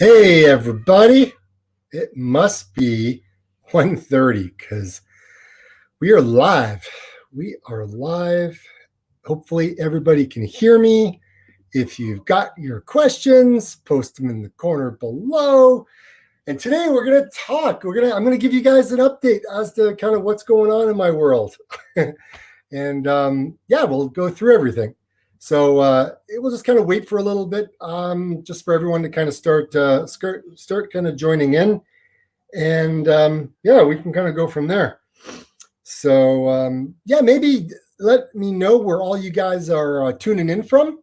Hey everybody, it must be 1:30 because we are live. We are live. Hopefully everybody can hear me. If you've got your questions, post them in the corner below. And today we're going to talk. I'm going to give you guys an update as to kind of what's going on in my world. And we'll go through everything. So we'll just kind of wait for a little bit, just for everyone to kind of start kind of joining in, and we can kind of go from there. So maybe let me know where all you guys are tuning in from,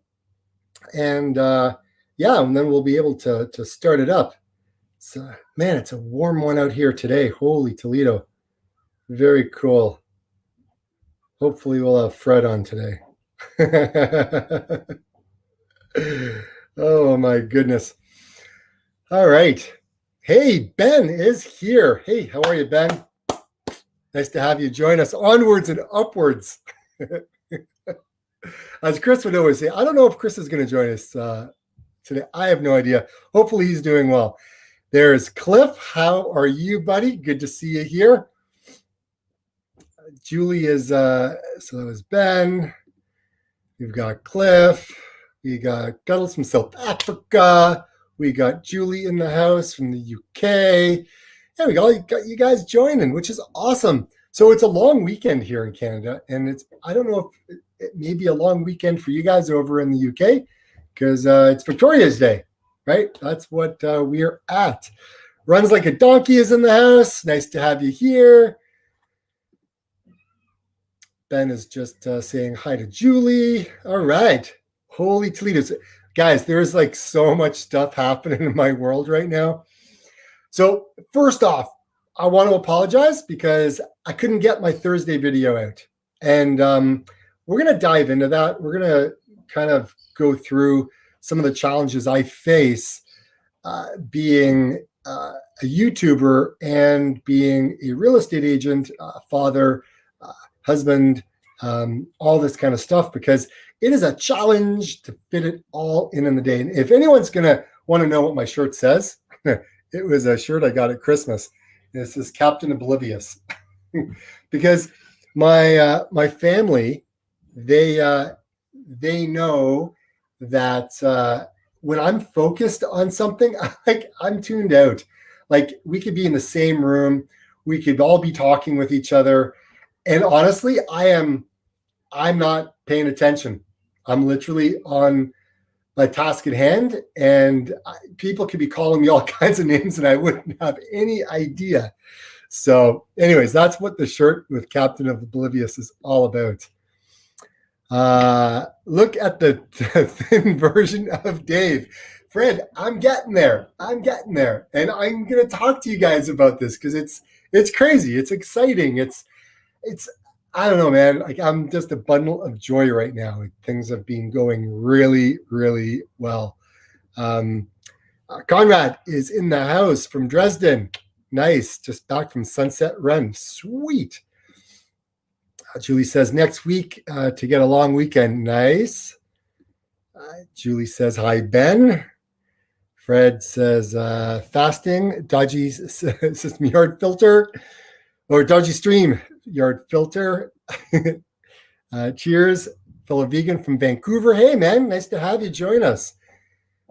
and and then we'll be able to start it up. So, man, it's a warm one out here today. Holy Toledo, very cool. Hopefully, we'll have Fred on today. Oh my goodness. All right. Hey, Ben is here. Hey, how are you, Ben? Nice to have you join us. Onwards and upwards. As Chris would always say, I don't know if Chris is going to join us today. I have no idea. Hopefully he's doing well. There's Cliff. How are you, buddy? Good to see you here. Julie is, so that was Ben. We've got Cliff. We got Guttles from South Africa. We got Julie in the house from the UK. Yeah, we got you guys joining, which is awesome. So it's a long weekend here in Canada, and I don't know if it may be a long weekend for you guys over in the UK because it's Victoria's Day, right? That's what we're at. Runs Like a Donkey is in the house. Nice to have you here. Ben is just saying hi to Julie. All right. Holy Toledo. Guys, there's like so much stuff happening in my world right now. So first off, I want to apologize because I couldn't get my Thursday video out. And we're going to dive into that. We're going to kind of go through some of the challenges I face being a YouTuber and being a real estate agent, father, husband, all this kind of stuff, because it is a challenge to fit it all in the day. And if anyone's going to want to know what my shirt says, it was a shirt I got at Christmas. This is Captain Oblivious. Because my family, they know that when I'm focused on something, I'm tuned out. Like we could be in the same room, we could all be talking with each other, and honestly, I'm not paying attention. I'm literally on my task at hand, and people could be calling me all kinds of names and I wouldn't have any idea. So anyways, that's what the shirt with Captain of Oblivious is all about. Look at the thin version of Dave. Fred, I'm getting there. And I'm going to talk to you guys about this because it's crazy. It's exciting. It's I don't know, man. Like I'm just a bundle of joy right now. Things have been going really, really well. Conrad is in the house from Dresden. Nice. Just back from Sunset Run. Sweet. Julie says next week to get a long weekend. Nice. Julie says hi, Ben. Fred says fasting, dodgy system yard filter, or dodgy stream yard filter. Cheers, fellow vegan from Vancouver. Hey, man, nice to have you join us.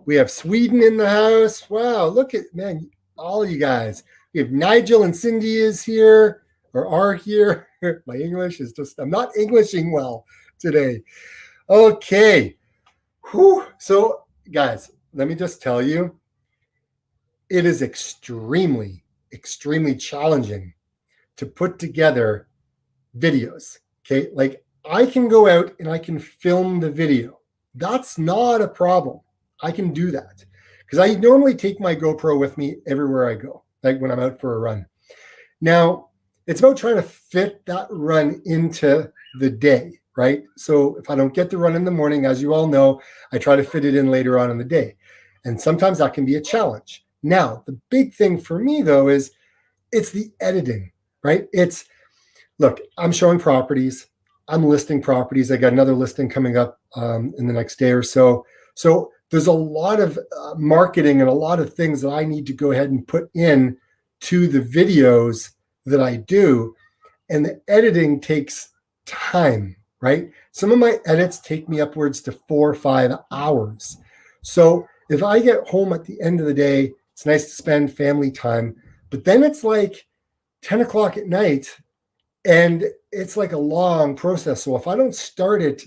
We have Sweden in the house. Wow, look at, man, all you guys. We have Nigel and Cindy is here, or are here. My English is just, I'm not Englishing well today. Okay. Whew. So, guys, let me just tell you, it is extremely, extremely challenging to put together videos. Okay. Like I can go out and I can film the video. That's not a problem. I can do that because I normally take my GoPro with me everywhere I go, like when I'm out for a run. Now, it's about trying to fit that run into the day, right? So if I don't get the run in the morning, as you all know, I try to fit it in later on in the day. And sometimes that can be a challenge. Now, the big thing for me, though, is it's the editing, right? Look, I'm showing properties. I'm listing properties. I got another listing coming up in the next day or so. So there's a lot of marketing and a lot of things that I need to go ahead and put in to the videos that I do. And the editing takes time, right? Some of my edits take me upwards to 4 or 5 hours. So if I get home at the end of the day, it's nice to spend family time, but then it's like 10 o'clock at night and it's like a long process. So if I don't start it,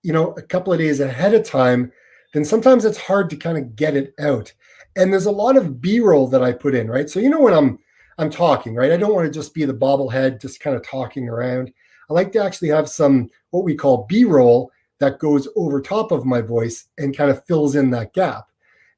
a couple of days ahead of time, then sometimes it's hard to kind of get it out. And there's a lot of B-roll that I put in, right? So when I'm talking, right? I don't want to just be the bobblehead, just kind of talking around. I like to actually have some what we call B-roll that goes over top of my voice and kind of fills in that gap.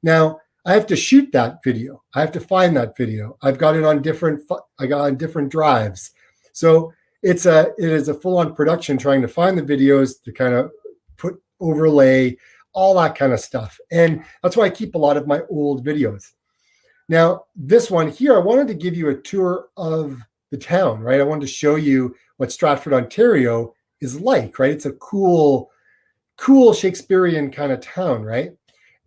Now, I have to shoot that video. I have to find that video. I've got it on different drives. So it is a full-on production trying to find the videos to kind of put overlay, all that kind of stuff. And that's why I keep a lot of my old videos. Now, this one here, I wanted to give you a tour of the town, right? I wanted to show you what Stratford, Ontario is like, right? It's a cool Shakespearean kind of town, right?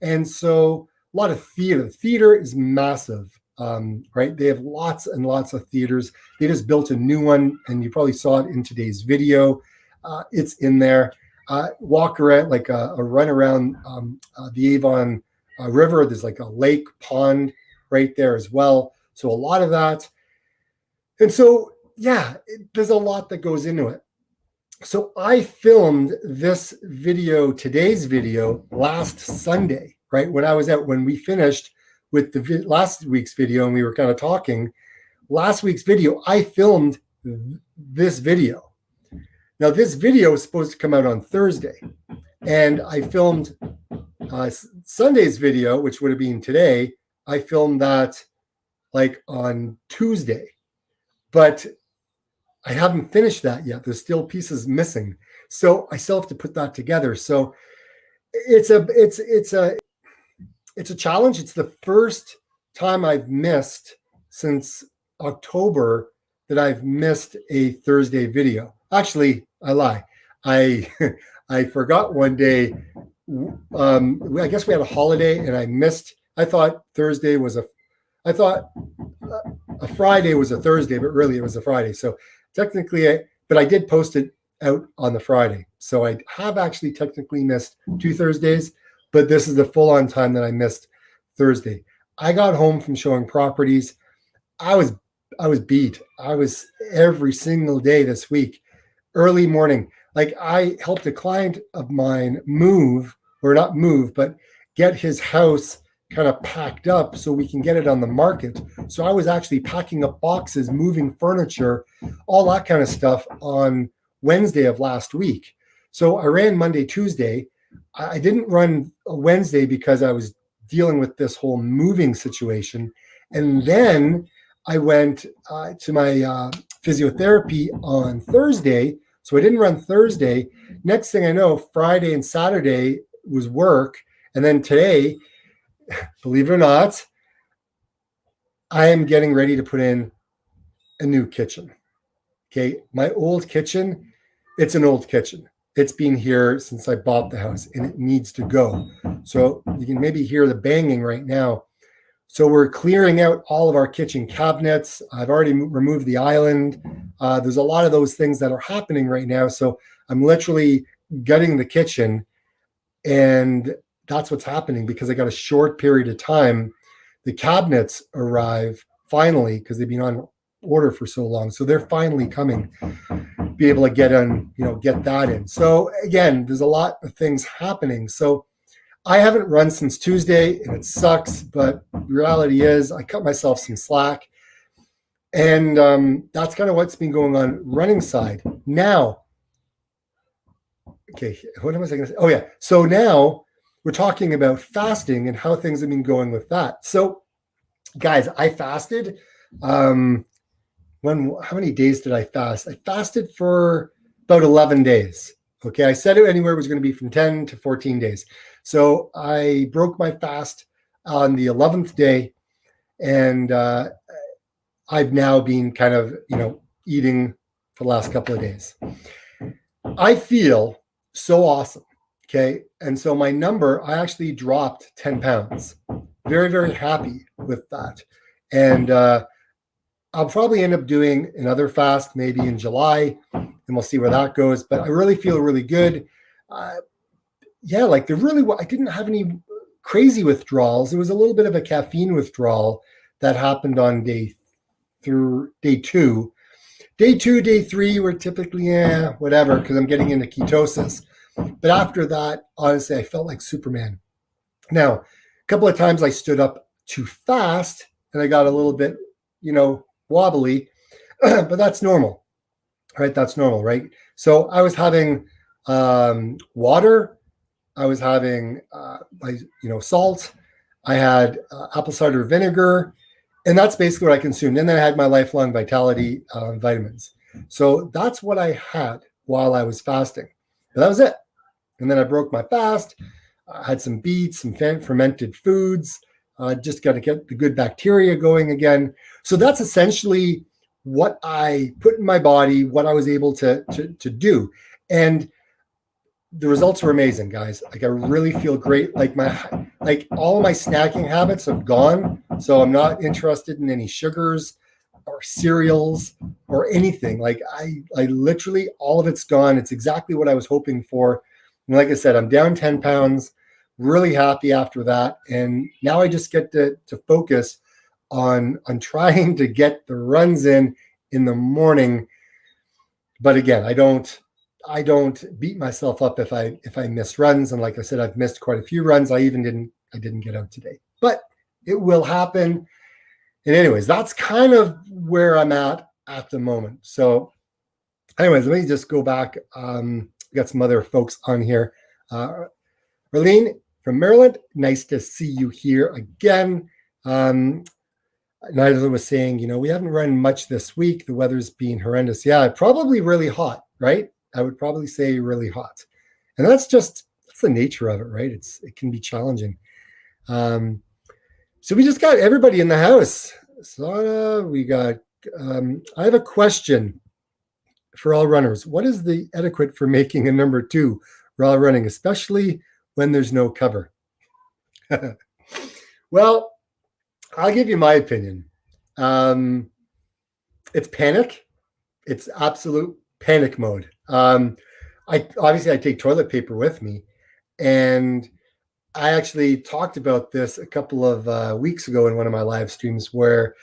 And so a lot of theater. The theater is massive, right? They have lots and lots of theaters. They just built a new one, and you probably saw it in today's video. It's in there. Walk around, like a run around the Avon River. There's like a lake pond right there as well. So a lot of that. And so, there's a lot that goes into it. So I filmed this video, today's video, last Sunday, right? When we finished with the last week's video and we were kind of talking, last week's video, I filmed this video. Now, this video is supposed to come out on Thursday, and I filmed Sunday's video, which would have been today. I filmed that like on Tuesday, but I haven't finished that yet. There's still pieces missing, so I still have to put that together. So it's a challenge. It's the first time I've missed since October that I've missed a Thursday video. Actually, I lie. I forgot one day. I guess we had a holiday, and I missed. I thought Thursday was I thought a Friday was a Thursday, but really it was a Friday. So technically, but I did post it out on the Friday. So I have actually technically missed 2 Thursdays, but this is the full-on time that I missed Thursday. I got home from showing properties. I was beat. I was every single day this week. Early morning, like I helped a client of mine but get his house kind of packed up so we can get it on the market. So I was actually packing up boxes, moving furniture, all that kind of stuff on Wednesday of last week. So I ran Monday, Tuesday. I didn't run a Wednesday because I was dealing with this whole moving situation. And then I went to my physiotherapy on Thursday. So I didn't run Thursday. Next thing I know, Friday and Saturday was work. And then today, believe it or not, I am getting ready to put in a new kitchen. Okay. My old kitchen, it's an old kitchen. It's been here since I bought the house, and it needs to go. So you can maybe hear the banging right now. So we're clearing out all of our kitchen cabinets. I've already removed the island. There's a lot of those things that are happening right now. So I'm literally gutting the kitchen, and that's what's happening because I got a short period of time. The cabinets arrive finally because they've been on order for so long. So they're finally coming, be able to get that in. So again, there's a lot of things happening. So I haven't run since Tuesday, and it sucks, but the reality is I cut myself some slack. And that's kind of what's been going on running side. Now, okay, what was I going to say? Oh, yeah. So now we're talking about fasting and how things have been going with that. So, guys, I fasted. How many days did I fast? I fasted for about 11 days. Okay, I said it anywhere was going to be from 10 to 14 days. So I broke my fast on the 11th day, and I've now been kind of, eating for the last couple of days. I feel so awesome. Okay. And so my number, I actually dropped 10 pounds. Very, very happy with that. And I'll probably end up doing another fast maybe in July, and we'll see where that goes. But I really feel really good. Yeah, like I didn't have any crazy withdrawals. It was a little bit of a caffeine withdrawal that happened on day 2. Day 3, we're typically, whatever, because I'm getting into ketosis. But after that, honestly, I felt like Superman. Now, a couple of times I stood up too fast and I got a little bit, wobbly, but that's normal, right? That's normal, right? So I was having water. I was having salt. I had apple cider vinegar, and that's basically what I consumed. And then I had my lifelong vitality vitamins. So that's what I had while I was fasting. And that was it. And then I broke my fast. I had some beets, some fermented foods. Just got to get the good bacteria going again. So that's essentially what I put in my body, what I was able to do. And the results were amazing, guys. Like I really feel great. Like all my snacking habits have gone. So I'm not interested in any sugars or cereals or anything. Like I literally, all of it's gone. It's exactly what I was hoping for. And like I said, I'm down 10 pounds, really happy after that. And now I just get to focus on trying to get the runs in the morning. But again, I don't beat myself up if I miss runs. And like I said, I've missed quite a few runs. I didn't get out today, but it will happen. And anyways, that's kind of where I'm at the moment. So anyways, let me just go back. We got some other folks on here. Arlene from Maryland, nice to see you here again. Nigel was saying, we haven't run much this week. The weather's been horrendous. Yeah, probably really hot, right? I would probably say really hot. And that's the nature of it, right? It can be challenging. So we just got everybody in the house. Sana, we got, I have a question for all runners. What is the etiquette for making a number 2 while running, especially when there's no cover? Well, I'll give you my opinion. It's panic. It's absolute panic mode. I take toilet paper with me, and I actually talked about this a couple of weeks ago in one of my live streams where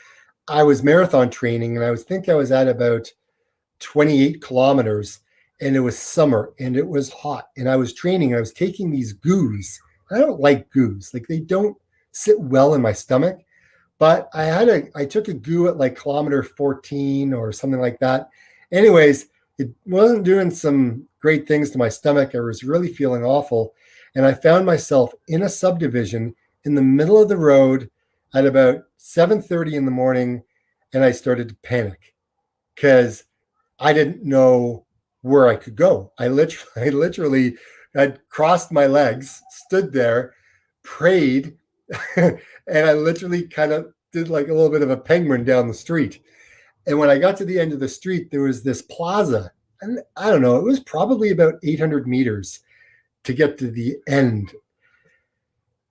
I was marathon training, and I was at about 28 kilometers, and it was summer and it was hot, and I was training. I was taking these goos. I don't like goos. Like they don't sit well in my stomach, but I took a goo at like kilometer 14 or something like that. Anyways, it wasn't doing some great things to my stomach. I was really feeling awful. And I found myself in a subdivision in the middle of the road at about 7:30 in the morning. And I started to panic because I didn't know where I could go. I literally had crossed my legs, stood there, prayed, and I literally kind of did like a little bit of a penguin down the street. And when I got to the end of the street, there was this plaza. And I don't know, it was probably about 800 meters to get to the end.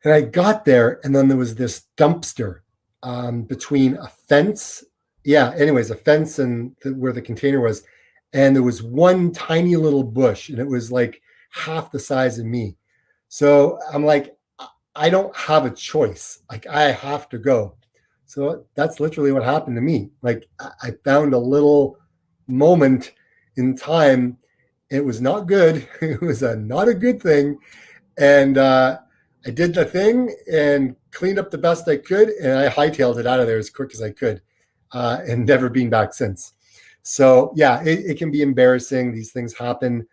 And I got there, and then there was this dumpster between a fence. Yeah, anyways, a fence and where the container was. And there was one tiny little bush, and it was like half the size of me. So I'm like, I don't have a choice. Like, I have to go. So that's literally what happened to me. Like, I found a little moment in time. It was not good. It was not a good thing. And I did the thing and cleaned up the best I could. And I hightailed it out of there as quick as I could and never been back since. So, yeah, it can be embarrassing. These things happen.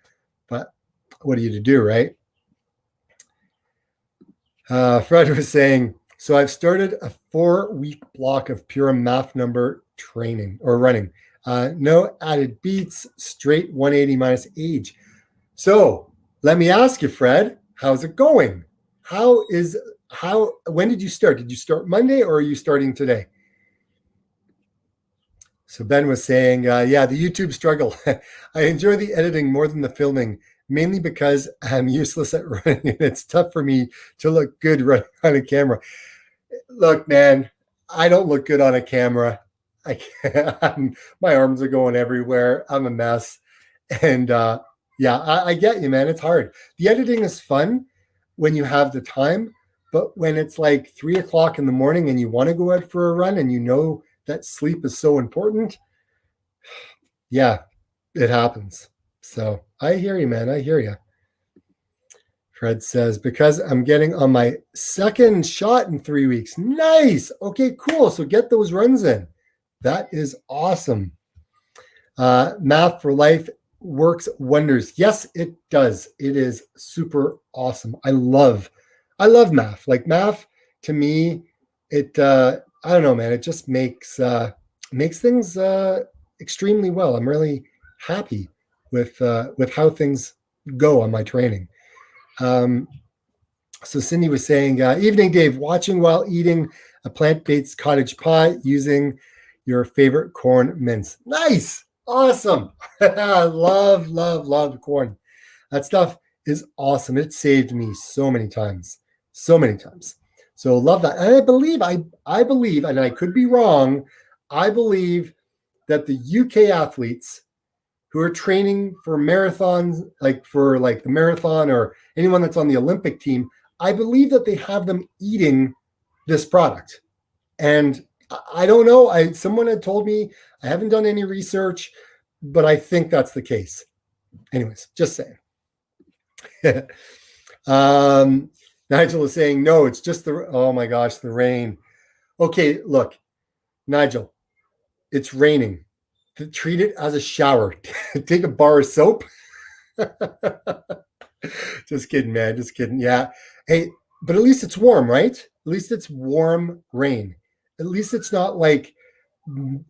But what are you to do, right? Fred was saying, so I've started a 4-week block of pure MAF number training or running. No added beats, straight 180 minus age. So let me ask you, Fred, how's it going? When did you start? Did you start Monday or are you starting today? So Ben was saying, yeah, the YouTube struggle. I enjoy the editing more than the filming. mainly because I'm useless at running and it's tough for me to look good running on a camera. Look, man, I don't look good on a camera. I can't, my arms are going everywhere. I'm a mess. And yeah, I get you, man. It's hard. The editing is fun when you have the time, but when it's like 3 o'clock in the morning and you want to go out for a run and you know that sleep is so important, yeah, it happens. So I hear you, man. I hear you. Fred says, because I'm getting on my second shot in 3 weeks. Nice. Okay, cool. So get those runs in. That is awesome. MAF for life works wonders. Yes, it does. It is super awesome. I love MAF. Like MAF to me, it I don't know, man. It just makes things extremely well. I'm really happy with how things go on my training. So Cindy was saying, evening, Dave, watching while eating a plant-based cottage pie using your favorite corn mince. Nice. Awesome. love corn. That stuff is awesome. It saved me so many times. So love that. And I believe, and I could be wrong, I believe that the UK athletes who are training for marathons, like the marathon or anyone that's on the Olympic team, I believe that they have them eating this product. And I don't know. Someone had told me, I haven't done any research, but I think that's the case. Anyways, just saying. Nigel is saying, no, it's just oh my gosh, the rain. Okay, look, Nigel, it's raining. Treat it as a shower. Take a bar of soap. Just kidding, man. Just kidding. Yeah. Hey, but at least it's warm, right? At least it's warm rain. At least it's not like 3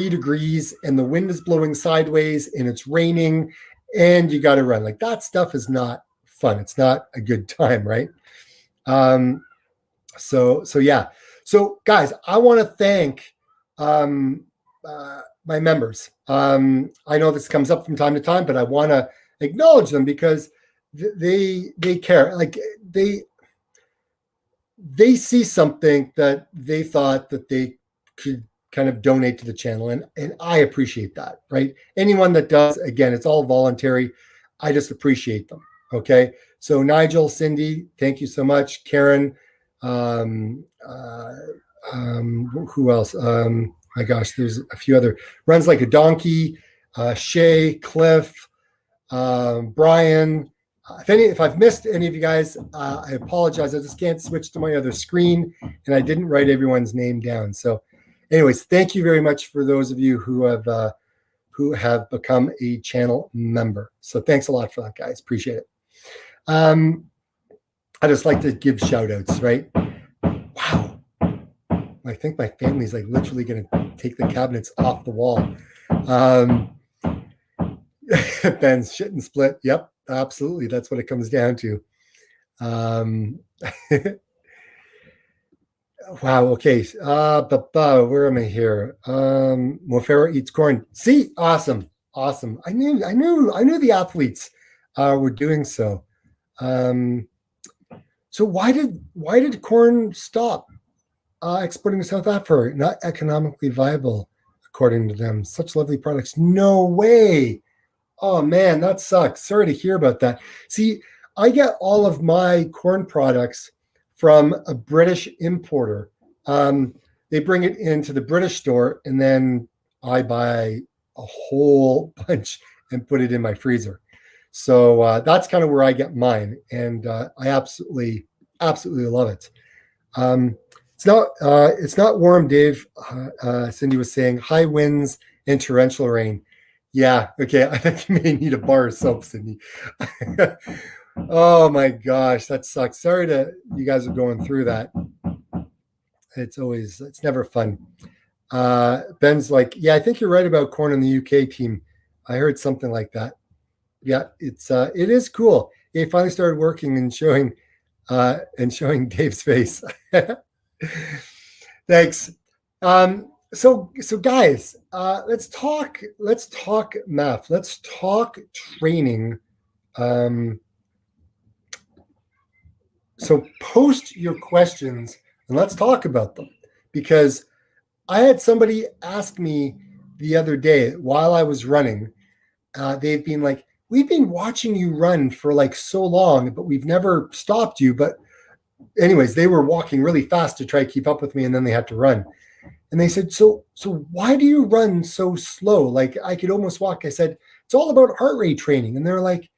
degrees and the wind is blowing sideways and it's raining and you got to run. Like that stuff is not fun. It's not a good time, right? So yeah. So guys, I want to thank my members. I know this comes up from time to time, but I want to acknowledge them because they care. Like they see something that they thought that they could kind of donate to the channel. And I appreciate that, right? Anyone that does, again, it's all voluntary. I just appreciate them. Okay. So Nigel, Cindy, thank you so much. Karen, who else? My gosh, there's a few other. Runs Like a Donkey, Shay, Cliff, Brian. If I've missed any of you guys, I apologize. I just can't switch to my other screen, and I didn't write everyone's name down. So, anyways, thank you very much for those of you who have become a channel member. So, thanks a lot for that, guys. Appreciate it. I just like to give shout outs, right? Wow. I think my family's like literally going to take the cabinets off the wall. Ben's shit and split. Yep. Absolutely. That's what it comes down to. Wow. Okay. Where am I here? Mofero eats corn. See, awesome. I knew the athletes were doing so. So why did corn stop exporting to South Africa? Not economically viable, according to them. Such lovely products. No way. Oh man, that sucks. Sorry to hear about that. See, I get all of my corn products from a British importer. They bring it into the British store, and then I buy a whole bunch and put it in my freezer. So that's kind of where I get mine, and I absolutely love it. It's not warm, Dave. Cindy was saying high winds and torrential rain. Yeah, okay. I think you may need a bar of soap, Cindy. Oh my gosh, that sucks. Sorry to you guys are going through that. It's never fun. Ben's like, yeah, I think you're right about corn on the UK team. I heard something like that. Yeah, it is cool. He finally started working and showing Dave's face. Thanks. So guys, let's talk math. Let's talk training. Um, so post your questions and let's talk about them, because I had somebody ask me the other day while I was running. They've been like, we've been watching you run for like so long, but we've never stopped you. But anyways, they were walking really fast to try to keep up with me, and then they had to run. And they said, so why do you run so slow? Like I could almost walk. I said, it's all about heart rate training. And they're like,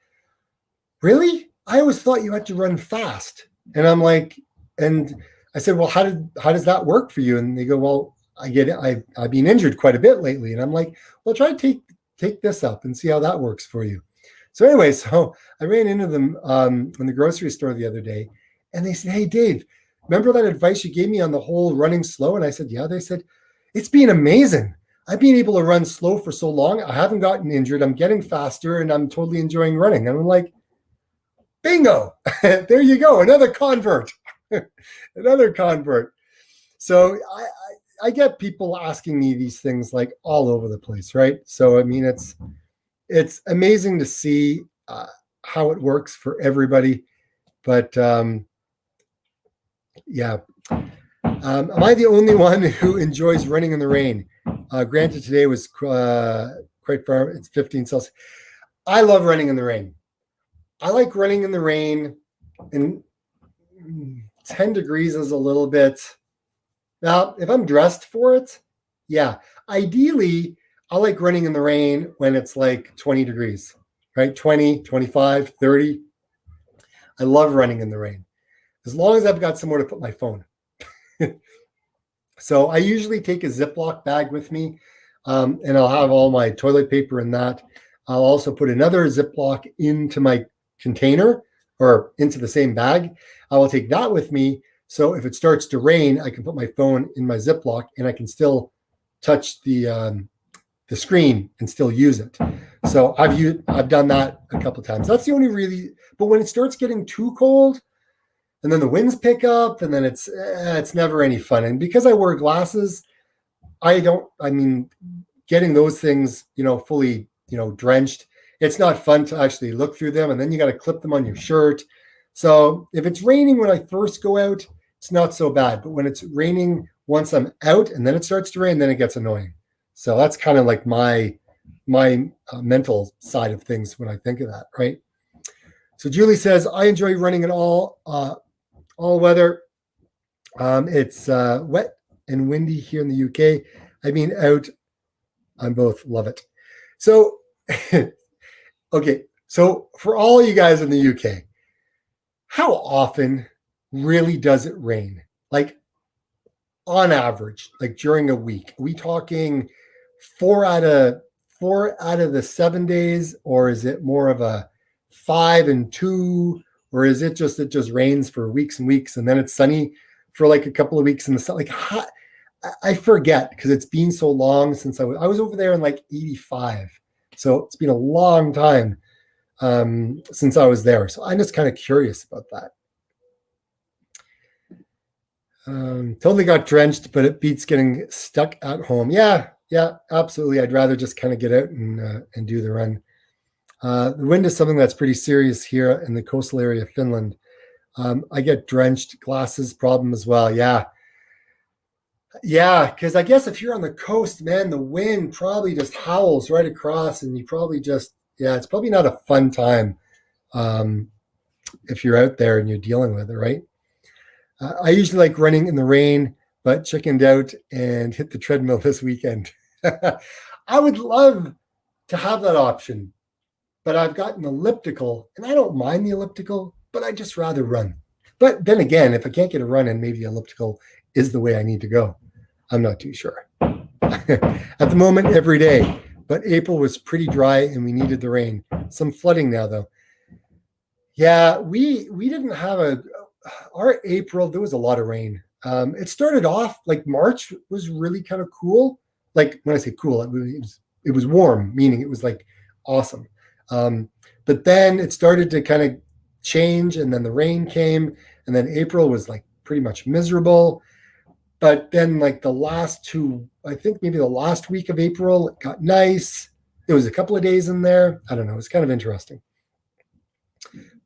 really? I always thought you had to run fast. And I'm like, and I said, well, how does that work for you? And they go, well, I get it. I've been injured quite a bit lately. And I'm like, well, try to take this up and see how that works for you. So anyway, so I ran into them in the grocery store the other day, and they said, hey, Dave, remember that advice you gave me on the whole running slow? And I said, yeah. They said, it's been amazing. I've been able to run slow for so long. I haven't gotten injured. I'm getting faster, and I'm totally enjoying running. And I'm like, bingo, there you go. Another convert, another convert. So I get people asking me these things like all over the place, right? So, I mean, it's amazing to see how it works for everybody. But yeah, am I the only one who enjoys running in the rain? Granted, today was quite far. It's 15 Celsius. I love running in the rain. I like running in the rain, and 10 degrees is a little bit. Now, if I'm dressed for it, yeah. Ideally, I like running in the rain when it's like 20 degrees, right? 20, 25, 30. I love running in the rain, as long as I've got somewhere to put my phone. So I usually take a Ziploc bag with me, and I'll have all my toilet paper in that. I'll also put another Ziploc into my container or into the same bag. I will take that with me. So if it starts to rain, I can put my phone in my Ziploc and I can still touch the screen and still use it. So I've done that a couple of times. That's the only really. But when it starts getting too cold, and then the winds pick up, and then it's never any fun. And because I wear glasses, I mean, getting those things, fully, drenched, it's not fun to actually look through them. And then you got to clip them on your shirt. So if it's raining when I first go out, it's not so bad. But when it's raining once I'm out and then it starts to rain, then it gets annoying. So that's kind of like my mental side of things when I think of that, right? So Julie says, I enjoy running in all weather. It's wet and windy here in the UK. I've been out on both. Love it. So, okay. So for all you guys in the UK, how often really does it rain? Like on average, like during a week, are we talking four out of the 7 days, or is it more of a 5 and 2? Or is it just rains for weeks and weeks and then it's sunny for like a couple of weeks in the sun? Like I forget, because it's been so long since I was over there in like 85. So it's been a long time since I was there. So I'm just kind of curious about that. Totally got drenched, but it beats getting stuck at home. Yeah, absolutely. I'd rather just kind of get out and do the run. The wind is something that's pretty serious here in the coastal area of Finland. I get drenched, glasses problem as well. Yeah, because I guess if you're on the coast, man, the wind probably just howls right across, and you probably just, it's probably not a fun time if you're out there and you're dealing with it, right? I usually like running in the rain, but chickened out and hit the treadmill this weekend. I would love to have that option, but I've got an elliptical, and I don't mind the elliptical, but I'd just rather run. But then again, if I can't get a run in, maybe the elliptical is the way I need to go. I'm not too sure. At the moment, every day. But April was pretty dry, and we needed the rain. Some flooding now, though. Yeah, we didn't have our April, there was a lot of rain. It started off like March was really kind of cool. Like when I say cool, it was warm, meaning it was like awesome. But then it started to kind of change, and then the rain came, and then April was like pretty much miserable. But then like the last two, I think maybe the last week of April, it got nice. There was a couple of days in there. I don't know. It's kind of interesting.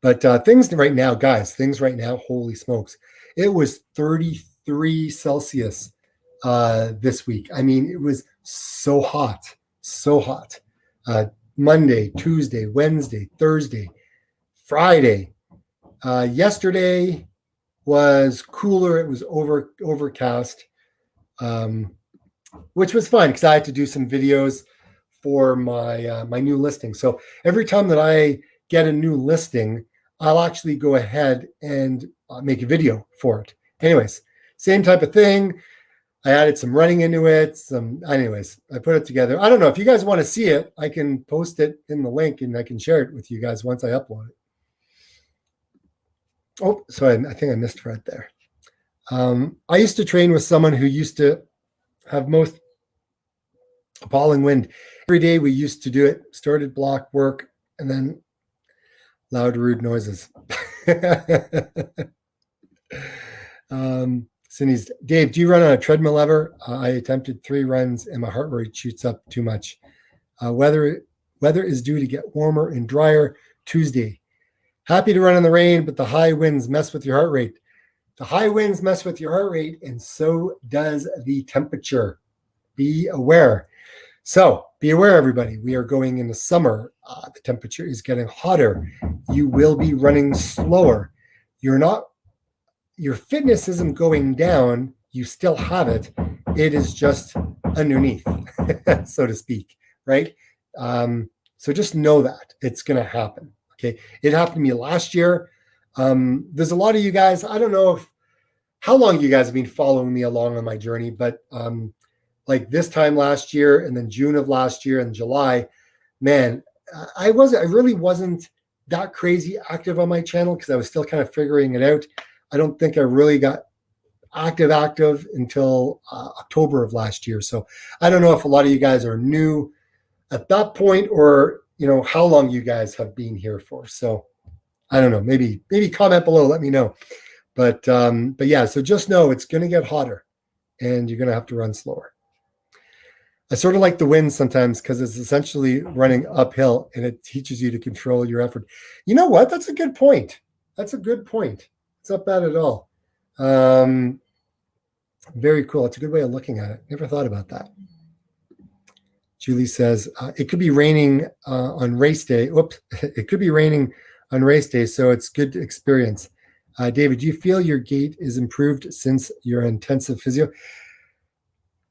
But things right now, guys, things right now, holy smokes. It was 33 Celsius this week. I mean, it was so hot, so hot. Monday, Tuesday, Wednesday, Thursday, Friday. Yesterday was cooler. It was overcast, which was fun because I had to do some videos for my new listing. So every time that I get a new listing, I'll actually go ahead and make a video for it. Anyways, same type of thing. I added some running into it. Anyways, I put it together. I don't know if you guys want to see it, I can post it in the link and I can share it with you guys once I upload it. Oh, sorry, I think I missed Fred there. I used to train with someone who used to have most appalling wind. Every day we used to do it, started block work, and then loud, rude noises. Cindy's, Dave, do you run on a treadmill ever? I attempted 3 runs and my heart rate shoots up too much. Weather is due to get warmer and drier Tuesday. Happy to run in the rain, but the high winds mess with your heart rate. The high winds mess with your heart rate, and so does the temperature. Be aware. So be aware, everybody. We are going into summer. The temperature is getting hotter. You will be running slower. Your fitness isn't going down. You still have it. It is just underneath, so to speak, right? So just know that it's going to happen. Okay. It happened to me last year. There's a lot of you guys, I don't know how long you guys have been following me along on my journey, but like this time last year and then June of last year and July, man, I really wasn't that crazy active on my channel because I was still kind of figuring it out. I don't think I really got active until October of last year. So I don't know if a lot of you guys are new at that point or, how long you guys have been here for. So I don't know, maybe comment below, let me know. But yeah, so just know it's going to get hotter and you're going to have to run slower. I sort of like the wind sometimes because it's essentially running uphill and it teaches you to control your effort. You know what? That's a good point. It's not bad at all. Very cool. It's a good way of looking at it. Never thought about that. Julie says, it could be raining on race day. Whoops. It could be raining on race day, so it's good experience. David, do you feel your gait is improved since your intensive physio?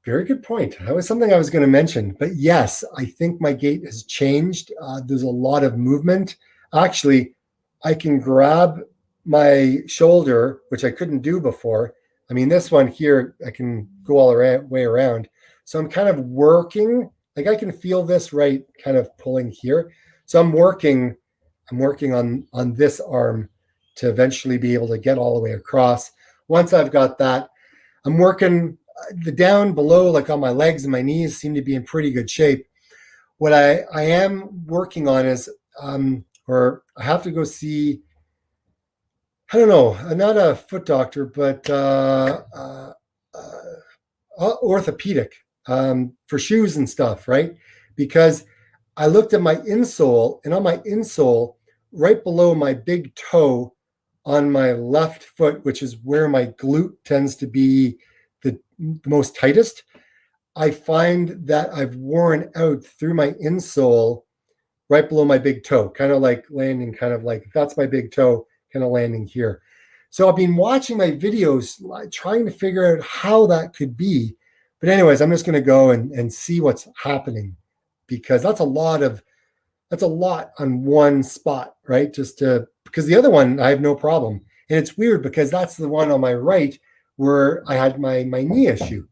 Very good point. That was something I was going to mention. But yes, I think my gait has changed. There's a lot of movement. Actually, I can grab my shoulder, which I couldn't do before. I mean, this one here, I can go all the way around. So I'm kind of working. Like I can feel this right kind of pulling here. So I'm working on this arm to eventually be able to get all the way across. Once I've got that, I'm working the down below, like on my legs and my knees seem to be in pretty good shape. What I am working on is, or I have to go see, I don't know, I'm not a foot doctor, but orthopedic for shoes and stuff, right? Because I looked at my insole, and on my insole, right below my big toe on my left foot, which is where my glute tends to be the most tightest, I find that I've worn out through my insole right below my big toe, kind of like landing, kind of like that's my big toe, kind of landing here. So I've been watching my videos, trying to figure out how that could be. But anyways, I'm just going to go and see what's happening because that's a lot on one spot, right? Because the other one, I have no problem. And it's weird because that's the one on my right where I had my knee issue,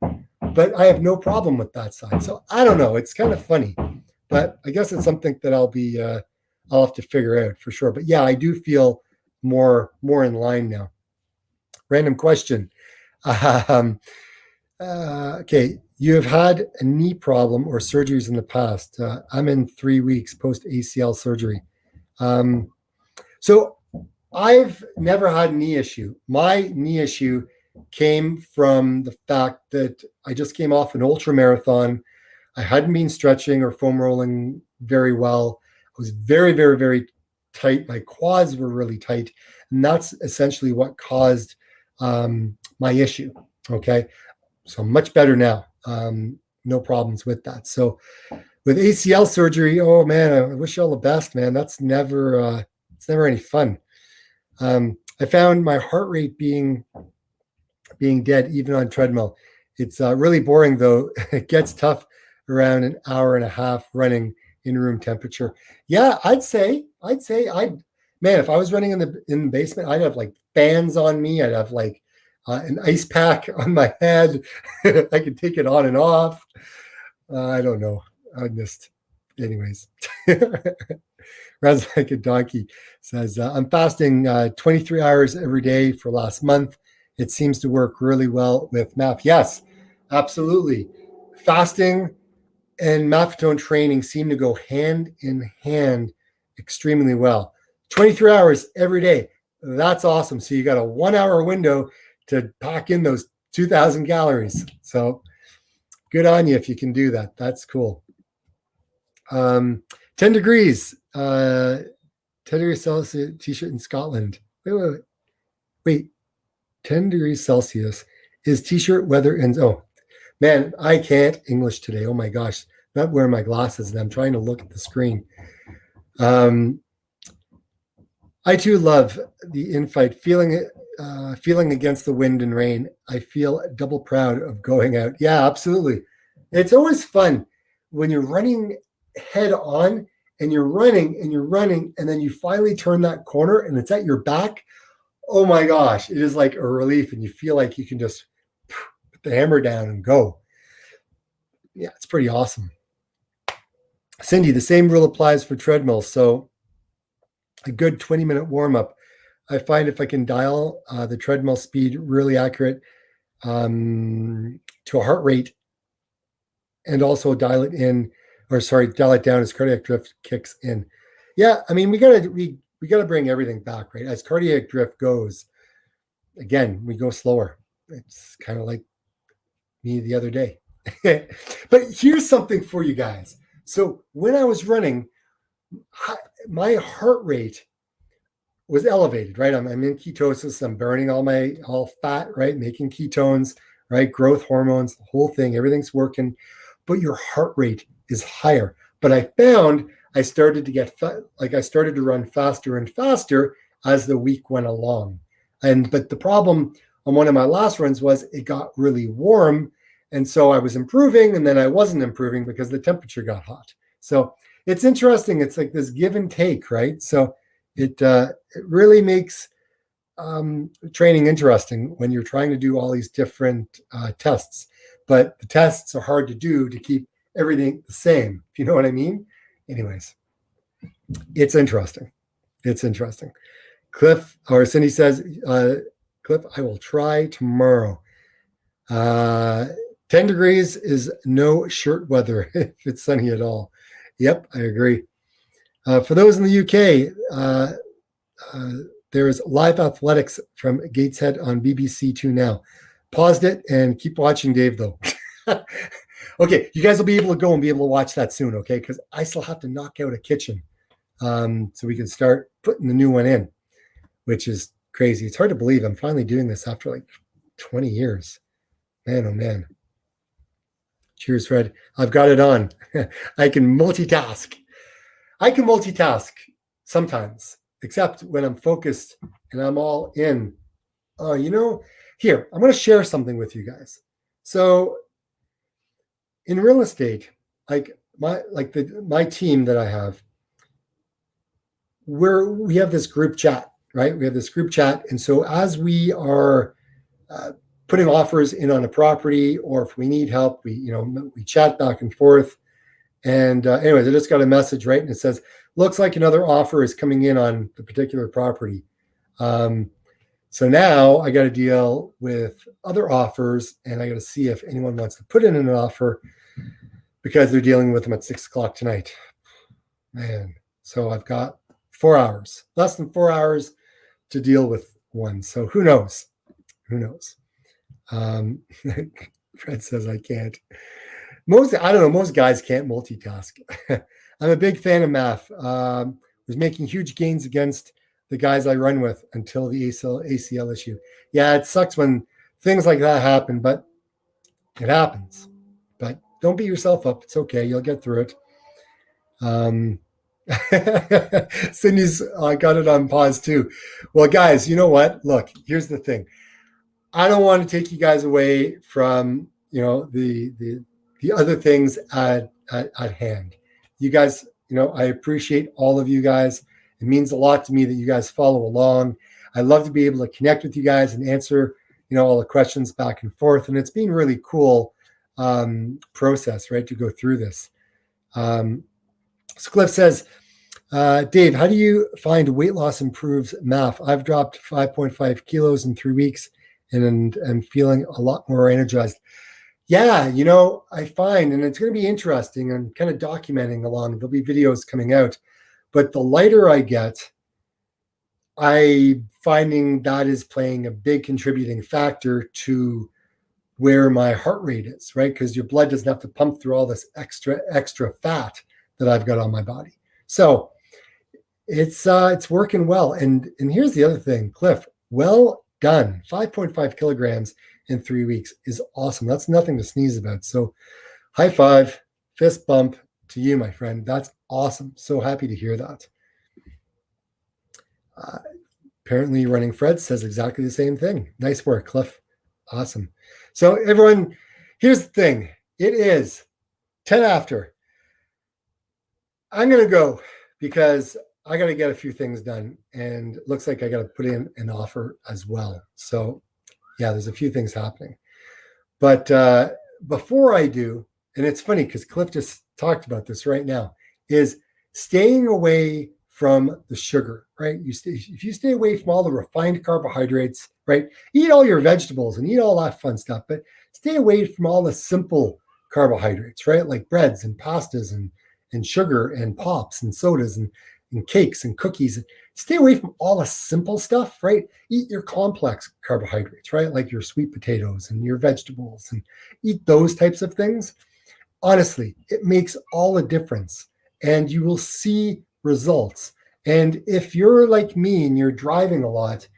but I have no problem with that side. So I don't know. It's kind of funny, but I guess it's something that I'll have to figure out for sure. But yeah, I do feel more in line now. Random question. Okay, you have had a knee problem or surgeries in the past. I'm in 3 weeks post ACL surgery. So I've never had a knee issue. My knee issue came from the fact that I just came off an ultra marathon. I hadn't been stretching or foam rolling very well. I was very, very, very tight. My quads were really tight. And that's essentially what caused my issue. Okay. So I'm much better now. No problems with that. So with ACL surgery, oh man, I wish you all the best, man. That's never, it's never any fun. I found my heart rate being dead even on treadmill. It's really boring though. It gets tough around an hour and a half running in room temperature. Yeah, man, if I was running in the basement, I'd have like fans on me. I'd have like an ice pack on my head. I could take it on and off. I don't know. Anyways. Runs like a donkey says, I'm fasting 23 hours every day for last month. It seems to work really well with MAF. Yes, absolutely. Fasting and MAF training seem to go hand in hand extremely well. 23 hours every day. That's awesome. So you got a 1 hour window to pack in those 2,000 calories. So good on you if you can do that. That's cool. 10 degrees. 10 degrees Celsius t-shirt in Scotland. Wait. 10 degrees Celsius is t-shirt weather in, oh man, I can't English today. Oh my gosh. Not wearing my glasses and I'm trying to look at the screen. I too love the infight, feeling against the wind and rain. I feel double proud of going out. Yeah, absolutely. It's always fun when you're running head on and you're running and then you finally turn that corner and it's at your back. Oh my gosh, it is like a relief and you feel like you can just put the hammer down and go. Yeah, it's pretty awesome. Cindy, the same rule applies for treadmills. So a good 20-minute warm-up. I find if I can dial the treadmill speed really accurate to a heart rate and also dial it down as cardiac drift kicks in. Yeah, I mean, we gotta bring everything back, right? As cardiac drift goes, again, we go slower. It's kind of like me the other day. But here's something for you guys. So when I was running, my heart rate was elevated, right? I'm in ketosis. I'm burning all fat, right? Making ketones, right? Growth hormones, the whole thing, everything's working, but your heart rate is higher. But I found I started to run faster and faster as the week went along. But the problem on one of my last runs was it got really warm. And so I was improving and then I wasn't improving because the temperature got hot. So it's interesting. It's like this give and take, right? So it really makes training interesting when you're trying to do all these different tests. But the tests are hard to do to keep everything the same. If you know what I mean? Anyways, it's interesting. Cindy says, Cliff, I will try tomorrow. 10 degrees is no shirt weather if it's sunny at all. Yep, I agree. For those in the UK, there is live athletics from Gateshead on BBC Two now. Paused it and keep watching Dave, though. Okay, you guys will be able to go and be able to watch that soon, okay? Because I still have to knock out a kitchen so we can start putting the new one in, which is crazy. It's hard to believe I'm finally doing this after like 20 years. Man, oh man. Cheers, Fred. I've got it on. I can multitask. Sometimes, except when I'm focused and I'm all in. Here, I'm going to share something with you guys. So in real estate, my team that I have, we have this group chat, right? We have this group chat. And so as we are putting offers in on a property, or if we need help, we chat back and forth. And anyways, I just got a message, right? And it says, looks like another offer is coming in on the particular property. So now I got to deal with other offers and I got to see if anyone wants to put in an offer because they're dealing with them at 6:00 tonight. Man, so I've got 4 hours, less than 4 hours to deal with one. So who knows? Fred says I can't. I don't know, most guys can't multitask. I'm a big fan of MAF. Was making huge gains against the guys I run with until the ACL issue. Yeah, it sucks when things like that happen, but it happens. But don't beat yourself up. It's okay. You'll get through it. Sydney's got it on pause too. Well, guys, you know what? Look, here's the thing. I don't want to take you guys away from the other things at hand. You guys, I appreciate all of you guys. It means a lot to me that you guys follow along. I love to be able to connect with you guys and answer, all the questions back and forth. And it's been really cool process, right, to go through this. So Cliff says, Dave, how do you find weight loss improves MAF? I've dropped 5.5 kilos in 3 weeks and I'm feeling a lot more energized. Yeah, I find, and it's going to be interesting, I'm kind of documenting along, there'll be videos coming out, but the lighter I get, I'm finding that is playing a big contributing factor to where my heart rate is, right? Because your blood doesn't have to pump through all this extra fat that I've got on my body. So it's working well. And here's the other thing, Cliff, well done. 5.5 kilograms in 3 weeks is awesome. That's nothing to sneeze about. So high five, fist bump to you, my friend. That's awesome. So happy to hear that. Apparently Running Fred says exactly the same thing. Nice work, Cliff. Awesome. So everyone, here's the thing. It is 10 after. I'm going to go because I got to get a few things done, and it looks like I got to put in an offer as well. So yeah, there's a few things happening. But before I do, and it's funny because Cliff just talked about this right now, is staying away from the sugar, right? If you stay away from all the refined carbohydrates, right? Eat all your vegetables and eat all that fun stuff, but stay away from all the simple carbohydrates, right? Like breads and pastas and sugar and pops and sodas and cakes and cookies. Stay away from all the simple stuff, right? Eat your complex carbohydrates, right? Like your sweet potatoes and your vegetables, and eat those types of things. Honestly, it makes all the difference, and you will see results. And if you're like me and you're driving a lot,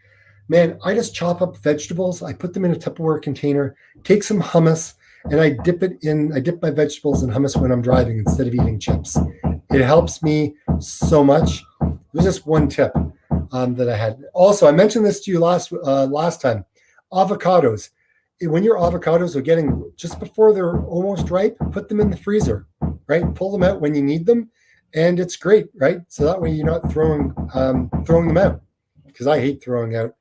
man, I just chop up vegetables. I put them in a Tupperware container, take some hummus, and I dip my vegetables in hummus when I'm driving instead of eating chips. It helps me so much. It was just one tip that I had. Also, I mentioned this to you last time. Avocados. When your avocados are getting just before they're almost ripe, put them in the freezer, right? Pull them out when you need them, and it's great, right? So that way you're not throwing them out, because I hate throwing out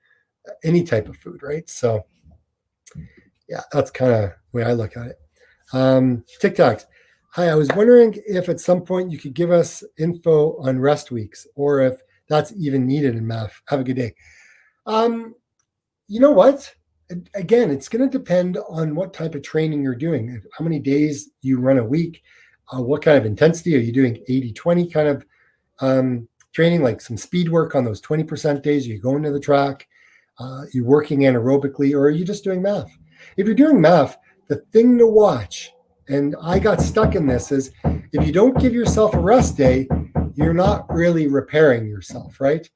any type of food, right? So yeah, that's kind of the way I look at it. TikToks. Hi, I was wondering if at some point you could give us info on rest weeks, or if that's even needed in MAF. Have a good day. You know what? Again, it's going to depend on what type of training you're doing, how many days you run a week, what kind of intensity. Are you doing 80-20 kind of training, like some speed work on those 20% days? Are you going to the track? You're working anaerobically, or are you just doing MAF? If you're doing MAF, the thing to watch, and I got stuck in this, is if you don't give yourself a rest day, you're not really repairing yourself, right?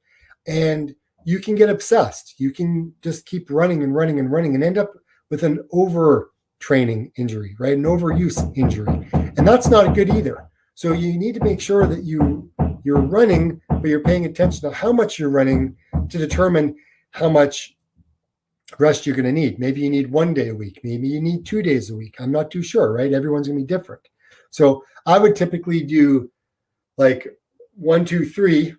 And you can get obsessed. You can just keep running and running and running and end up with an overtraining injury, right? An overuse injury. And that's not good either. So you need to make sure that you're running, but you're paying attention to how much you're running to determine how much rest you're going to need. Maybe you need 1 day a week. Maybe you need 2 days a week. I'm not too sure, right? Everyone's going to be different. So I would typically do like 1, 2, 3,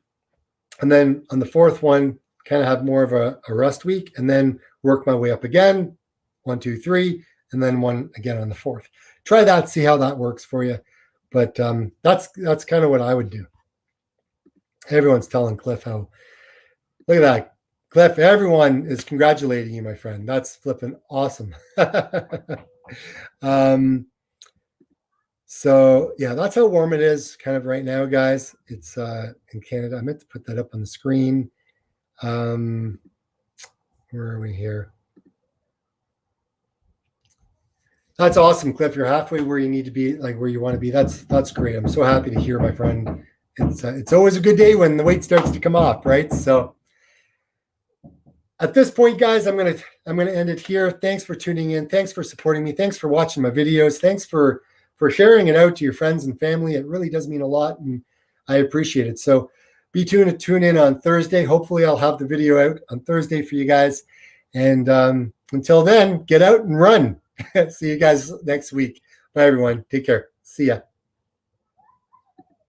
and then on the fourth one, kind of have more of a rest week, and then work my way up again, 1, 2, 3, and then one again on the fourth. Try that, see how that works for you. But that's kind of what I would do. Everyone's telling Cliff how, look at that. Cliff, everyone is congratulating you, my friend. That's flipping awesome. So yeah, that's how warm it is kind of right now, guys. It's in Canada. I meant to put that up on the screen. Where are we here? That's awesome, Cliff. You're halfway where you need to be, like where you want to be. That's great. I'm so happy to hear, my friend. It's always a good day when the weight starts to come off, right? So at this point, guys, I'm gonna end it here. Thanks for tuning in. Thanks for supporting me. Thanks for watching my videos. Thanks for sharing it out to your friends and family. It really does mean a lot, and I appreciate it. So be tuned to tune in on Thursday. Hopefully, I'll have the video out on Thursday for you guys. And until then, get out and run. See you guys next week. Bye, everyone. Take care. See ya.